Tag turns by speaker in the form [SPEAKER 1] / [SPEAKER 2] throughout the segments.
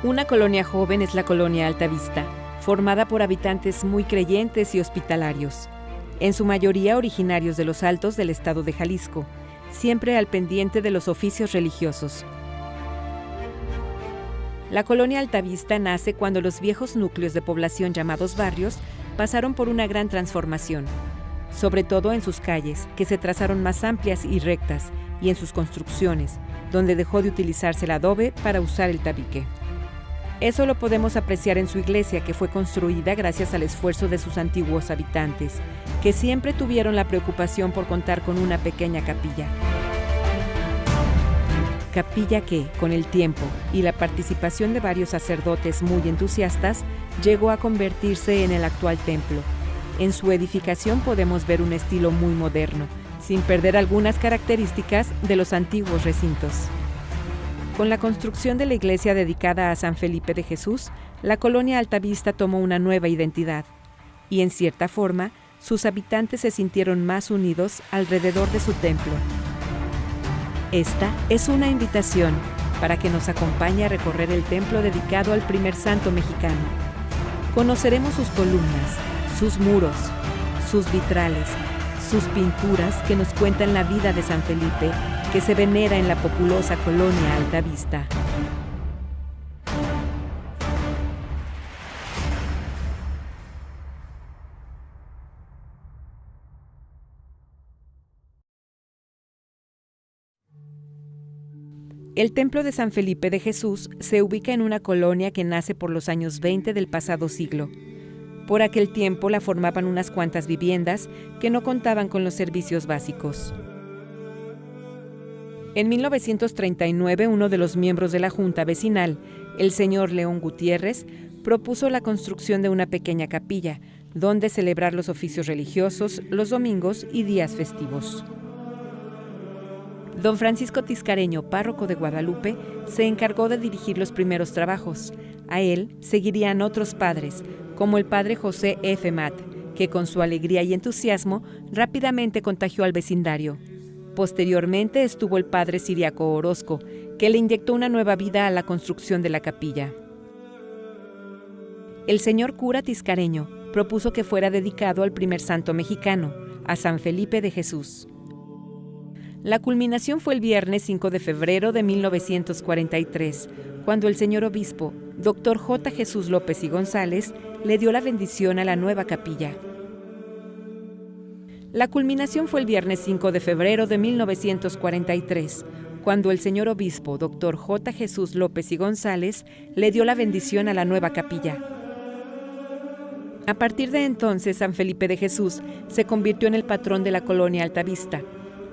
[SPEAKER 1] Una colonia joven es la colonia Altavista, formada por habitantes muy creyentes y hospitalarios, en su mayoría originarios de los Altos del estado de Jalisco, siempre al pendiente de los oficios religiosos. La colonia Altavista nace cuando los viejos núcleos de población llamados barrios pasaron por una gran transformación, sobre todo en sus calles, que se trazaron más amplias y rectas, y en sus construcciones, donde dejó de utilizarse el adobe para usar el tabique. Eso lo podemos apreciar en su iglesia, que fue construida gracias al esfuerzo de sus antiguos habitantes, que siempre tuvieron la preocupación por contar con una pequeña capilla. Capilla que, con el tiempo y la participación de varios sacerdotes muy entusiastas, llegó a convertirse en el actual templo. En su edificación podemos ver un estilo muy moderno, sin perder algunas características de los antiguos recintos. Con la construcción de la iglesia dedicada a San Felipe de Jesús, la colonia Altavista tomó una nueva identidad, y en cierta forma, sus habitantes se sintieron más unidos alrededor de su templo. Esta es una invitación para que nos acompañe a recorrer el templo dedicado al primer santo mexicano. Conoceremos sus columnas, sus muros, sus vitrales, sus pinturas que nos cuentan la vida de San Felipe, que se venera en la populosa colonia Altavista. El templo de San Felipe de Jesús se ubica en una colonia que nace por los años 20 del pasado siglo. Por aquel tiempo la formaban unas cuantas viviendas que no contaban con los servicios básicos. En 1939, uno de los miembros de la Junta Vecinal, el señor León Gutiérrez, propuso la construcción de una pequeña capilla, donde celebrar los oficios religiosos, los domingos y días festivos. Don Francisco Tiscareño, párroco de Guadalupe, se encargó de dirigir los primeros trabajos. A él seguirían otros padres, como el padre José F. Matt, que con su alegría y entusiasmo rápidamente contagió al vecindario. Posteriormente estuvo el padre Ciriaco Orozco, que le inyectó una nueva vida a la construcción de la capilla. El señor cura Tiscareño propuso que fuera dedicado al primer santo mexicano, a San Felipe de Jesús. La culminación fue el viernes 5 de febrero de 1943, cuando el señor obispo, Dr. J. Jesús López y González, le dio la bendición a la nueva capilla. La culminación fue el viernes 5 de febrero de 1943, cuando el señor obispo, Dr. J. Jesús López y González, le dio la bendición a la nueva capilla. A partir de entonces, San Felipe de Jesús se convirtió en el patrón de la colonia Altavista,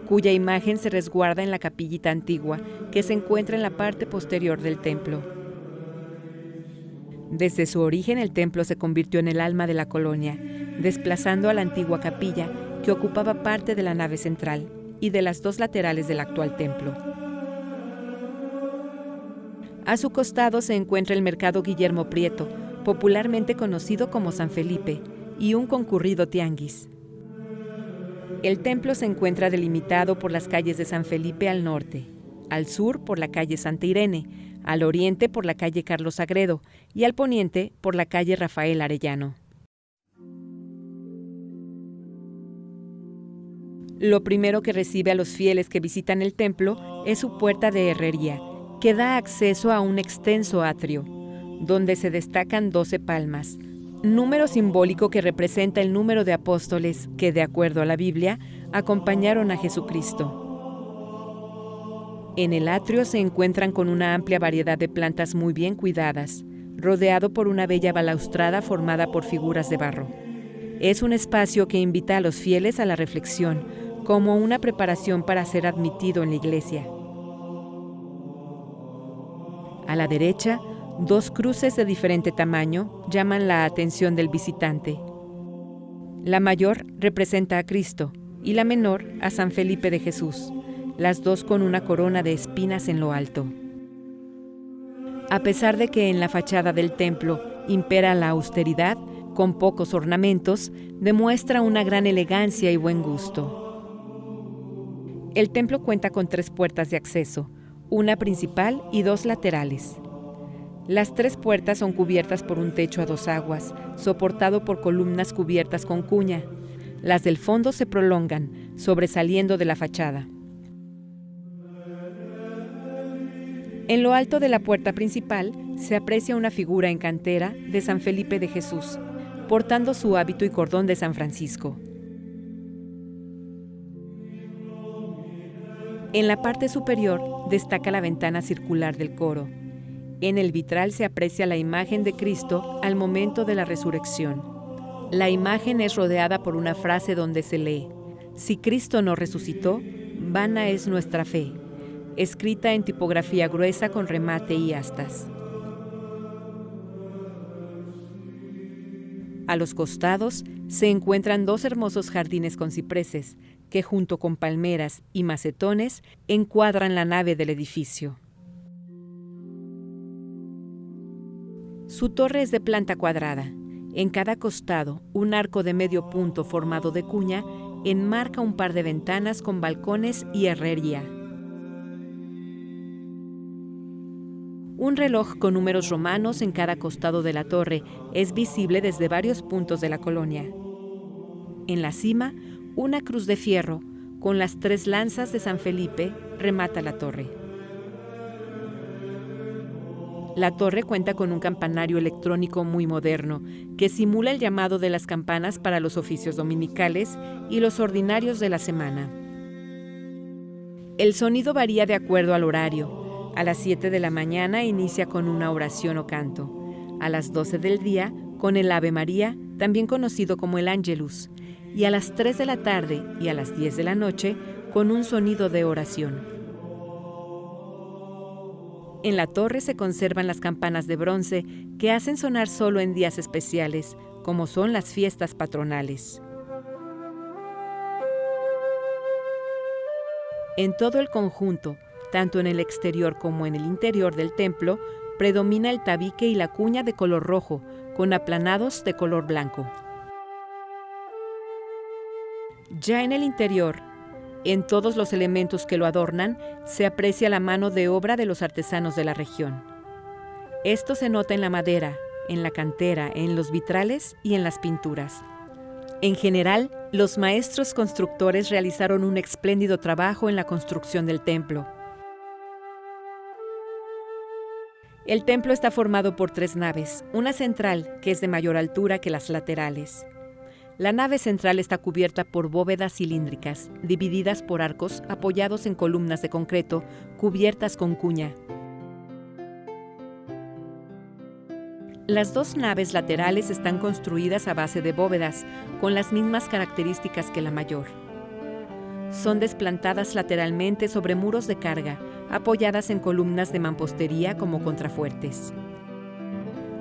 [SPEAKER 1] cuya imagen se resguarda en la capillita antigua que se encuentra en la parte posterior del templo. Desde su origen, el templo se convirtió en el alma de la colonia, desplazando a la antigua capilla que ocupaba parte de la nave central y de las dos laterales del actual templo. A su costado se encuentra el mercado Guillermo Prieto, popularmente conocido como San Felipe, y un concurrido tianguis. El templo se encuentra delimitado por las calles de San Felipe al norte, al sur por la calle Santa Irene, al oriente por la calle Carlos Sagredo y al poniente por la calle Rafael Arellano. Lo primero que recibe a los fieles que visitan el templo es su puerta de herrería, que da acceso a un extenso atrio, donde se destacan 12 palmas, número simbólico que representa el número de apóstoles que, de acuerdo a la Biblia, acompañaron a Jesucristo. En el atrio se encuentran con una amplia variedad de plantas muy bien cuidadas, rodeado por una bella balaustrada formada por figuras de barro. Es un espacio que invita a los fieles a la reflexión, como una preparación para ser admitido en la iglesia. A la derecha, 2 cruces de diferente tamaño llaman la atención del visitante. La mayor representa a Cristo y la menor a San Felipe de Jesús, las dos con una corona de espinas en lo alto. A pesar de que en la fachada del templo impera la austeridad, con pocos ornamentos, demuestra una gran elegancia y buen gusto. El templo cuenta con 3 puertas de acceso, una principal y 2 laterales. Las 3 puertas son cubiertas por un techo a 2 aguas, soportado por columnas cubiertas con cuña. Las del fondo se prolongan, sobresaliendo de la fachada. En lo alto de la puerta principal se aprecia una figura en cantera de San Felipe de Jesús, portando su hábito y cordón de San Francisco. En la parte superior destaca la ventana circular del coro. En el vitral se aprecia la imagen de Cristo al momento de la resurrección. La imagen es rodeada por una frase donde se lee: «Si Cristo no resucitó, vana es nuestra fe», escrita en tipografía gruesa con remate y astas. A los costados se encuentran 2 hermosos jardines con cipreses, que junto con palmeras y macetones encuadran la nave del edificio. Su torre es de planta cuadrada. En cada costado, un arco de medio punto formado de cuña enmarca un par de ventanas con balcones y herrería. Un reloj con números romanos en cada costado de la torre es visible desde varios puntos de la colonia. En la cima, una cruz de fierro con las 3 lanzas de San Felipe remata la torre. La torre cuenta con un campanario electrónico muy moderno que simula el llamado de las campanas para los oficios dominicales y los ordinarios de la semana. El sonido varía de acuerdo al horario. A las 7 de la mañana inicia con una oración o canto. A las 12 del día con el Ave María, también conocido como el Ángelus, y a las 3 de la tarde y a las 10 de la noche con un sonido de oración. En la torre se conservan las campanas de bronce que hacen sonar solo en días especiales, como son las fiestas patronales. En todo el conjunto, tanto en el exterior como en el interior del templo, predomina el tabique y la cuña de color rojo, con aplanados de color blanco. Ya en el interior, en todos los elementos que lo adornan, se aprecia la mano de obra de los artesanos de la región. Esto se nota en la madera, en la cantera, en los vitrales y en las pinturas. En general, los maestros constructores realizaron un espléndido trabajo en la construcción del templo. El templo está formado por 3 naves, una central, que es de mayor altura que las laterales. La nave central está cubierta por bóvedas cilíndricas, divididas por arcos apoyados en columnas de concreto, cubiertas con cuña. Las 2 naves laterales están construidas a base de bóvedas, con las mismas características que la mayor. Son desplantadas lateralmente sobre muros de carga, apoyadas en columnas de mampostería como contrafuertes.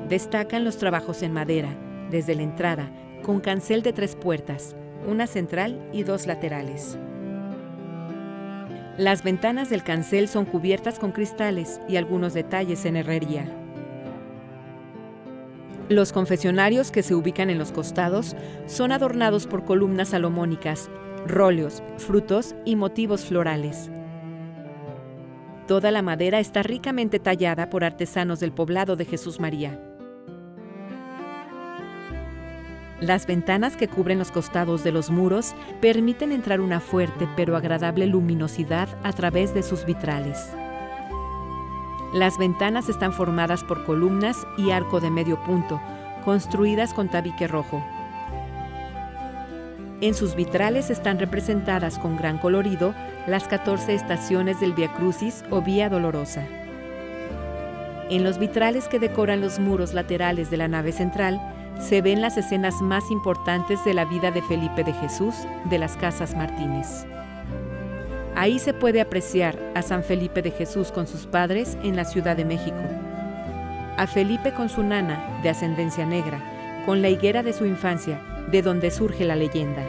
[SPEAKER 1] Destacan los trabajos en madera, desde la entrada, con cancel de 3 puertas, una central y 2 laterales. Las ventanas del cancel son cubiertas con cristales y algunos detalles en herrería. Los confesionarios que se ubican en los costados son adornados por columnas salomónicas, róleos, frutos y motivos florales. Toda la madera está ricamente tallada por artesanos del poblado de Jesús María. Las ventanas que cubren los costados de los muros permiten entrar una fuerte pero agradable luminosidad a través de sus vitrales. Las ventanas están formadas por columnas y arco de medio punto, construidas con tabique rojo. En sus vitrales están representadas con gran colorido las 14 estaciones del Vía Crucis o Vía Dolorosa. En los vitrales que decoran los muros laterales de la nave central se ven las escenas más importantes de la vida de Felipe de Jesús de las Casas Martínez. Ahí se puede apreciar a San Felipe de Jesús con sus padres en la Ciudad de México, a Felipe con su nana, de ascendencia negra, con la higuera de su infancia, de donde surge la leyenda.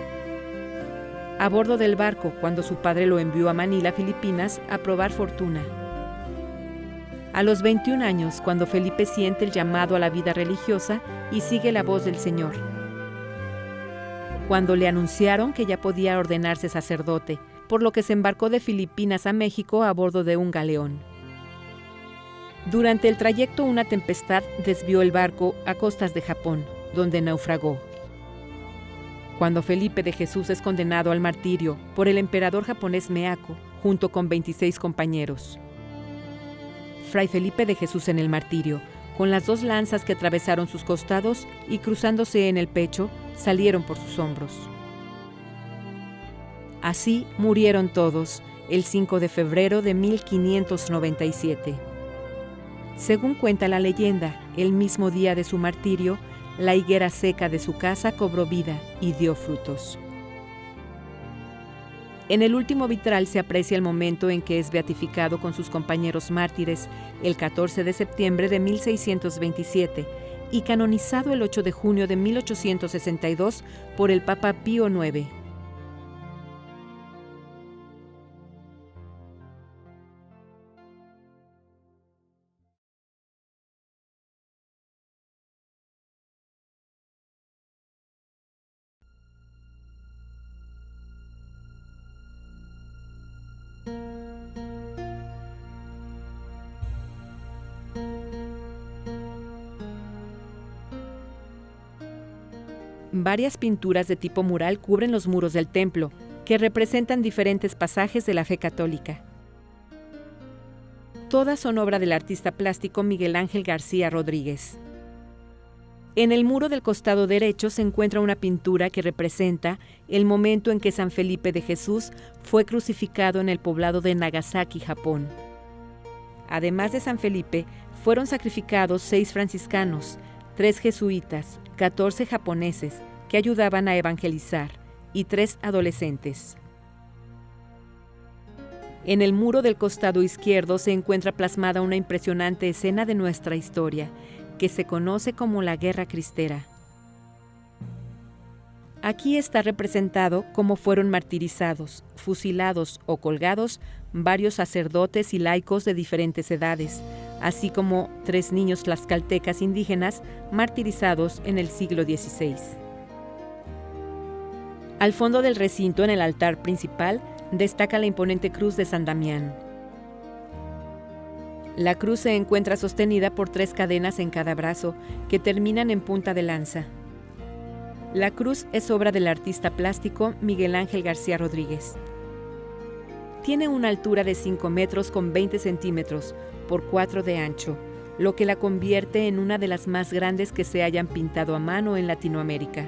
[SPEAKER 1] A bordo del barco, cuando su padre lo envió a Manila, Filipinas, a probar fortuna. A los 21 años, cuando Felipe siente el llamado a la vida religiosa y sigue la voz del Señor. Cuando le anunciaron que ya podía ordenarse sacerdote, por lo que se embarcó de Filipinas a México a bordo de un galeón. Durante el trayecto, una tempestad desvió el barco a costas de Japón, donde naufragó. Cuando Felipe de Jesús es condenado al martirio por el emperador japonés Meako, junto con 26 compañeros. Fray Felipe de Jesús en el martirio, con las 2 lanzas que atravesaron sus costados y cruzándose en el pecho, salieron por sus hombros. Así murieron todos, el 5 de febrero de 1597. Según cuenta la leyenda, el mismo día de su martirio, la higuera seca de su casa cobró vida y dio frutos. En el último vitral se aprecia el momento en que es beatificado con sus compañeros mártires el 14 de septiembre de 1627 y canonizado el 8 de junio de 1862 por el Papa Pío IX. Varias pinturas de tipo mural cubren los muros del templo, que representan diferentes pasajes de la fe católica. Todas son obra del artista plástico Miguel Ángel García Rodríguez. En el muro del costado derecho se encuentra una pintura que representa el momento en que San Felipe de Jesús fue crucificado en el poblado de Nagasaki, Japón. Además de San Felipe, fueron sacrificados 6 franciscanos, 3 jesuitas, 14 japoneses que ayudaban a evangelizar y 3 adolescentes. En el muro del costado izquierdo se encuentra plasmada una impresionante escena de nuestra historia, que se conoce como la Guerra Cristera. Aquí está representado cómo fueron martirizados, fusilados o colgados varios sacerdotes y laicos de diferentes edades, así como 3 niños tlaxcaltecas indígenas martirizados en el siglo XVI. Al fondo del recinto, en el altar principal, destaca la imponente cruz de San Damián. La cruz se encuentra sostenida por 3 cadenas en cada brazo, que terminan en punta de lanza. La cruz es obra del artista plástico Miguel Ángel García Rodríguez. Tiene una altura de 5 metros con 20 centímetros por 4 de ancho, lo que la convierte en una de las más grandes que se hayan pintado a mano en Latinoamérica.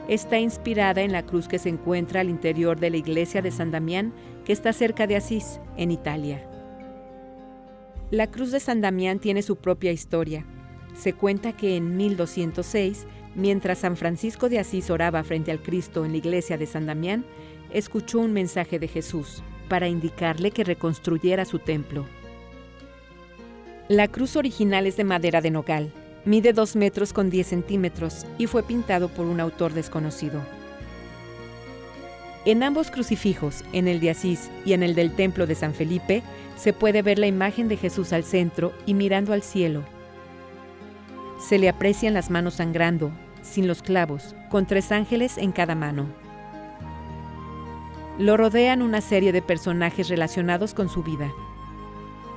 [SPEAKER 1] Está inspirada en la cruz que se encuentra al interior de la iglesia de San Damián, que está cerca de Asís, en Italia. La cruz de San Damián tiene su propia historia. Se cuenta que en 1206, mientras San Francisco de Asís oraba frente al Cristo en la iglesia de San Damián, escuchó un mensaje de Jesús para indicarle que reconstruyera su templo. La cruz original es de madera de nogal, mide 2 metros con 10 centímetros y fue pintado por un autor desconocido. En ambos crucifijos, en el de Asís y en el del templo de San Felipe, se puede ver la imagen de Jesús al centro y mirando al cielo. Se le aprecian las manos sangrando, sin los clavos, con 3 ángeles en cada mano. Lo rodean una serie de personajes relacionados con su vida.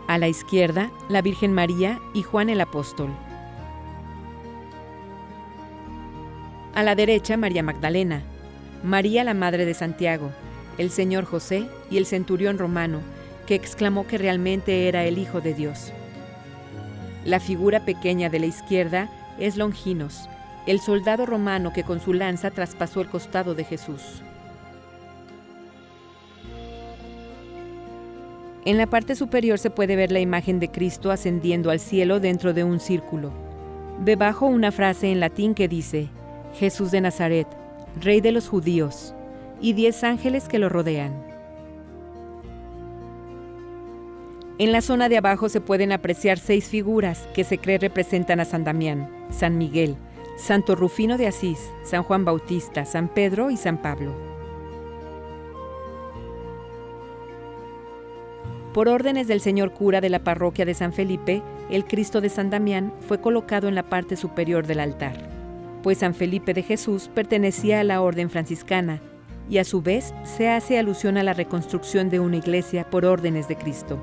[SPEAKER 1] A la izquierda, la Virgen María y Juan el Apóstol. A la derecha, María Magdalena, María la Madre de Santiago, el Señor José y el centurión romano, que exclamó que realmente era el Hijo de Dios. La figura pequeña de la izquierda es Longinos, el soldado romano que con su lanza traspasó el costado de Jesús. En la parte superior se puede ver la imagen de Cristo ascendiendo al cielo dentro de un círculo. Debajo una frase en latín que dice: Jesús de Nazaret, Rey de los judíos, y 10 ángeles que lo rodean. En la zona de abajo se pueden apreciar 6 figuras que se cree representan a San Damián, San Miguel, Santo Rufino de Asís, San Juan Bautista, San Pedro y San Pablo. Por órdenes del señor cura de la parroquia de San Felipe, el Cristo de San Damián fue colocado en la parte superior del altar, pues San Felipe de Jesús pertenecía a la orden franciscana y a su vez se hace alusión a la reconstrucción de una iglesia por órdenes de Cristo.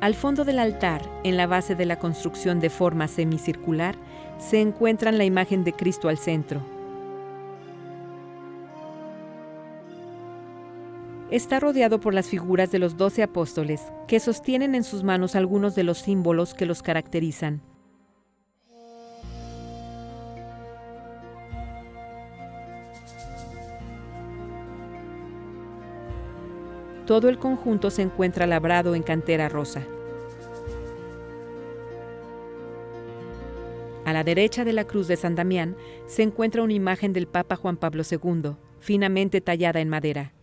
[SPEAKER 1] Al fondo del altar, en la base de la construcción de forma semicircular, se encuentran la imagen de Cristo al centro. Está rodeado por las figuras de los 12 apóstoles, que sostienen en sus manos algunos de los símbolos que los caracterizan. Todo el conjunto se encuentra labrado en cantera rosa. A la derecha de la cruz de San Damián se encuentra una imagen del Papa Juan Pablo II, finamente tallada en madera.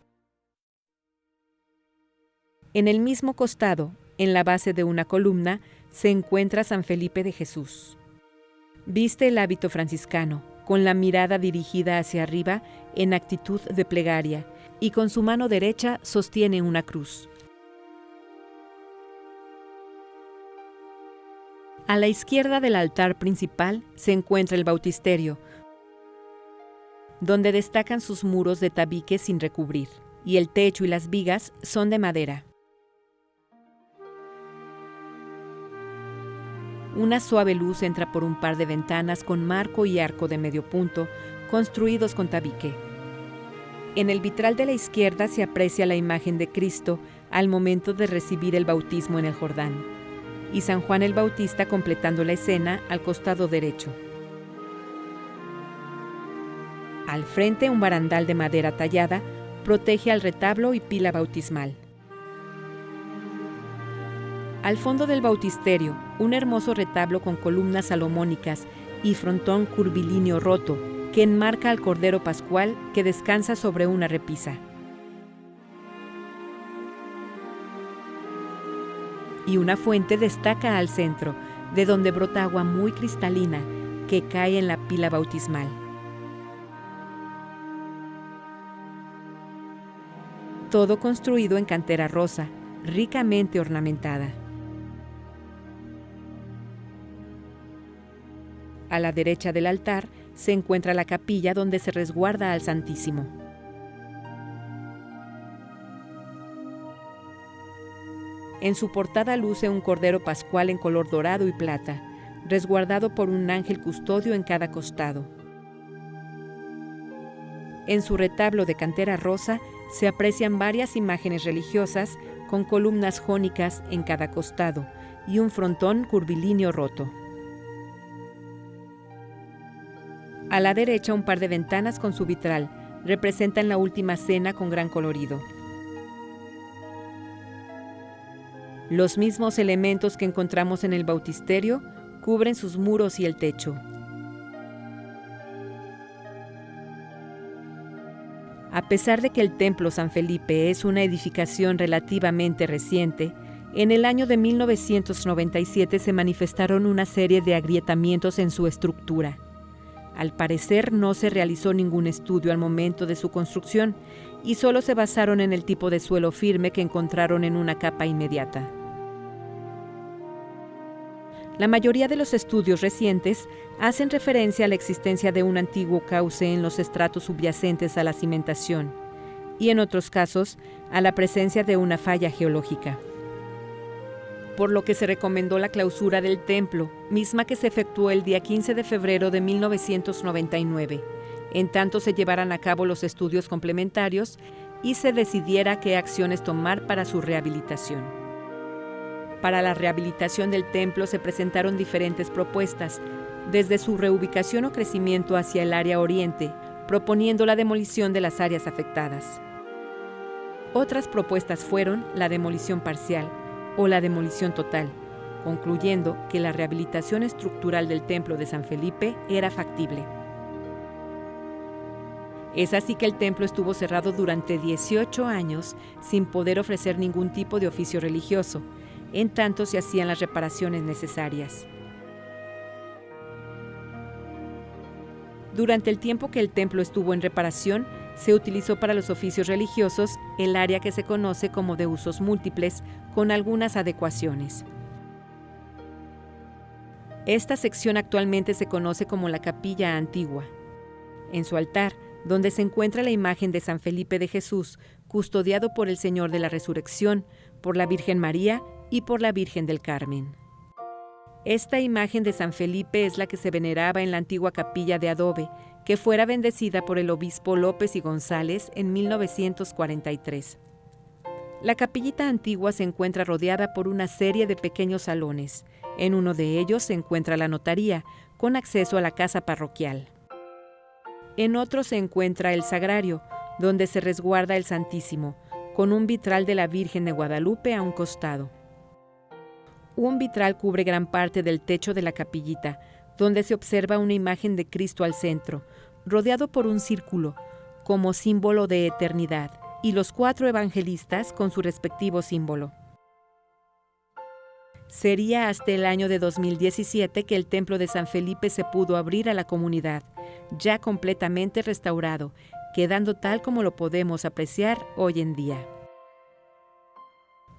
[SPEAKER 1] En el mismo costado, en la base de una columna, se encuentra San Felipe de Jesús. Viste el hábito franciscano, con la mirada dirigida hacia arriba en actitud de plegaria, y con su mano derecha sostiene una cruz. A la izquierda del altar principal se encuentra el bautisterio, donde destacan sus muros de tabique sin recubrir, y el techo y las vigas son de madera. Una suave luz entra por un par de ventanas con marco y arco de medio punto, construidos con tabique. En el vitral de la izquierda se aprecia la imagen de Cristo al momento de recibir el bautismo en el Jordán, y San Juan el Bautista completando la escena al costado derecho. Al frente, un barandal de madera tallada protege al retablo y pila bautismal. Al fondo del bautisterio, un hermoso retablo con columnas salomónicas y frontón curvilíneo roto que enmarca al Cordero Pascual que descansa sobre una repisa. Y una fuente destaca al centro, de donde brota agua muy cristalina que cae en la pila bautismal. Todo construido en cantera rosa, ricamente ornamentada. A la derecha del altar se encuentra la capilla donde se resguarda al Santísimo. En su portada luce un cordero pascual en color dorado y plata, resguardado por un ángel custodio en cada costado. En su retablo de cantera rosa se aprecian varias imágenes religiosas con columnas jónicas en cada costado y un frontón curvilíneo roto. A la derecha, un par de ventanas con su vitral representan la última cena con gran colorido. Los mismos elementos que encontramos en el bautisterio cubren sus muros y el techo. A pesar de que el Templo San Felipe es una edificación relativamente reciente, en el año de 1997 se manifestaron una serie de agrietamientos en su estructura. Al parecer no se realizó ningún estudio al momento de su construcción y solo se basaron en el tipo de suelo firme que encontraron en una capa inmediata. La mayoría de los estudios recientes hacen referencia a la existencia de un antiguo cauce en los estratos subyacentes a la cimentación y en otros casos a la presencia de una falla geológica. Por lo que se recomendó la clausura del templo, misma que se efectuó el día 15 de febrero de 1999, en tanto se llevaran a cabo los estudios complementarios y se decidiera qué acciones tomar para su rehabilitación. Para la rehabilitación del templo se presentaron diferentes propuestas, desde su reubicación o crecimiento hacia el área oriente, proponiendo la demolición de las áreas afectadas. Otras propuestas fueron la demolición parcial o la demolición total, concluyendo que la rehabilitación estructural del templo de San Felipe era factible. Es así que el templo estuvo cerrado durante 18 años sin poder ofrecer ningún tipo de oficio religioso, en tanto se hacían las reparaciones necesarias. Durante el tiempo que el templo estuvo en reparación, se utilizó para los oficios religiosos el área que se conoce como de usos múltiples, con algunas adecuaciones. Esta sección actualmente se conoce como la Capilla Antigua. En su altar, donde se encuentra la imagen de San Felipe de Jesús, custodiado por el Señor de la Resurrección, por la Virgen María y por la Virgen del Carmen. Esta imagen de San Felipe es la que se veneraba en la antigua capilla de adobe, que fuera bendecida por el obispo López y González en 1943. La capillita antigua se encuentra rodeada por una serie de pequeños salones. En uno de ellos se encuentra la notaría, con acceso a la casa parroquial. En otro se encuentra el sagrario, donde se resguarda el Santísimo, con un vitral de la Virgen de Guadalupe a un costado. Un vitral cubre gran parte del techo de la capillita, donde se observa una imagen de Cristo al centro, rodeado por un círculo, como símbolo de eternidad, y los 4 evangelistas con su respectivo símbolo. Sería hasta el año de 2017 que el templo de San Felipe se pudo abrir a la comunidad, ya completamente restaurado, quedando tal como lo podemos apreciar hoy en día.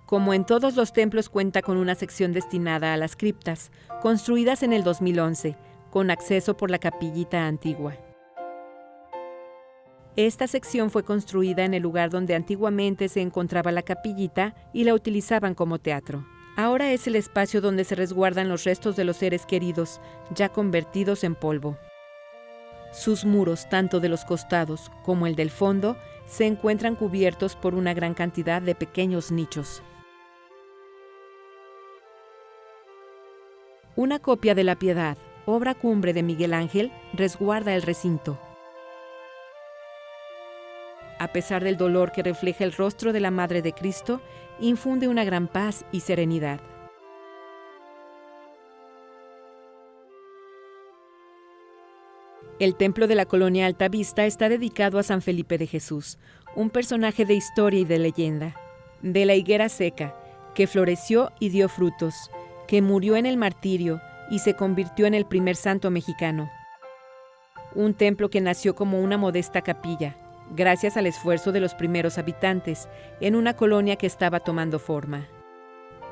[SPEAKER 1] Como en todos los templos, cuenta con una sección destinada a las criptas, construidas en el 2011, con acceso por la capillita antigua. Esta sección fue construida en el lugar donde antiguamente se encontraba la capillita y la utilizaban como teatro. Ahora es el espacio donde se resguardan los restos de los seres queridos, ya convertidos en polvo. Sus muros, tanto de los costados como el del fondo, se encuentran cubiertos por una gran cantidad de pequeños nichos. Una copia de La Piedad, obra cumbre de Miguel Ángel, resguarda el recinto. A pesar del dolor que refleja el rostro de la Madre de Cristo, infunde una gran paz y serenidad. El templo de la colonia Altavista está dedicado a San Felipe de Jesús, un personaje de historia y de leyenda. De la higuera seca, que floreció y dio frutos, que murió en el martirio y se convirtió en el primer santo mexicano. Un templo que nació como una modesta capilla, gracias al esfuerzo de los primeros habitantes, en una colonia que estaba tomando forma.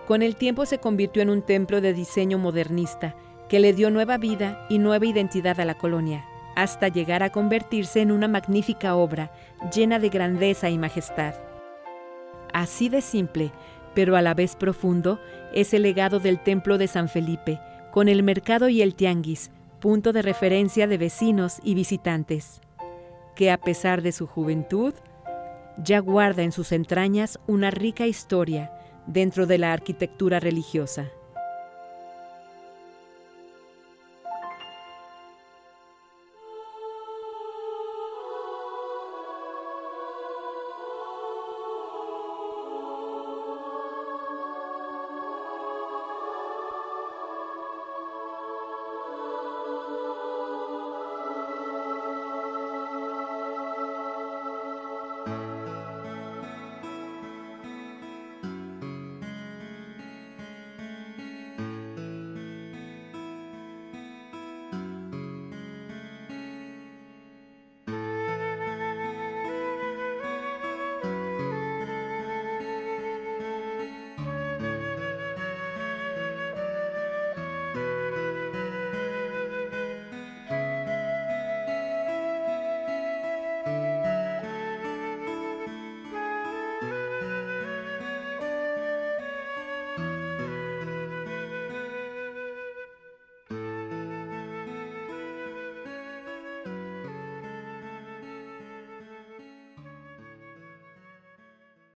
[SPEAKER 1] Con el tiempo se convirtió en un templo de diseño modernista, que le dio nueva vida y nueva identidad a la colonia, hasta llegar a convertirse en una magnífica obra, llena de grandeza y majestad. Así de simple, pero a la vez profundo, es el legado del templo de San Felipe, con el mercado y el tianguis, punto de referencia de vecinos y visitantes, que a pesar de su juventud, ya guarda en sus entrañas una rica historia dentro de la arquitectura religiosa.